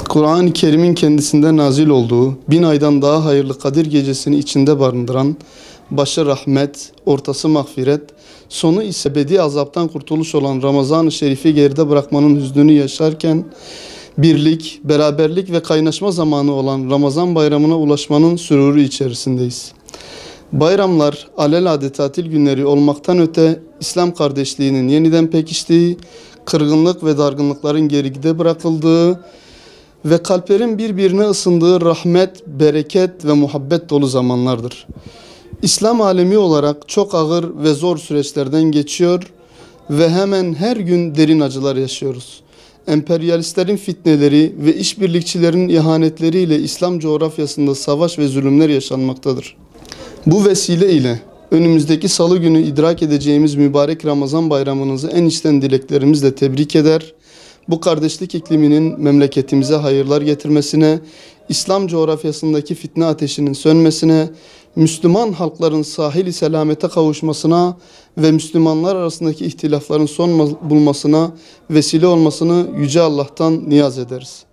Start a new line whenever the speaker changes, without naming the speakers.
Kur'an-ı Kerim'in kendisinde nazil olduğu, 1000 aydan daha hayırlı Kadir gecesini içinde barındıran, başı rahmet, ortası mağfiret, sonu ise ebedi azaptan kurtuluş olan Ramazan-ı Şerif'i geride bırakmanın hüznünü yaşarken, birlik, beraberlik ve kaynaşma zamanı olan Ramazan bayramına ulaşmanın süruru içerisindeyiz. Bayramlar alelade tatil günleri olmaktan öte İslam kardeşliğinin yeniden pekiştiği, kırgınlık ve dargınlıkların geride bırakıldığı ve kalplerin birbirine ısındığı rahmet, bereket ve muhabbet dolu zamanlardır. İslam alemi olarak çok ağır ve zor süreçlerden geçiyor ve hemen her gün derin acılar yaşıyoruz. Emperyalistlerin fitneleri ve işbirlikçilerin ihanetleriyle İslam coğrafyasında savaş ve zulümler yaşanmaktadır. Bu vesile ile önümüzdeki salı günü idrak edeceğimiz mübarek Ramazan bayramınızı en içten dileklerimizle tebrik eder. Bu kardeşlik ikliminin memleketimize hayırlar getirmesine, İslam coğrafyasındaki fitne ateşinin sönmesine, Müslüman halkların sahil-i selamete kavuşmasına ve Müslümanlar arasındaki ihtilafların son bulmasına vesile olmasını Yüce Allah'tan niyaz ederiz.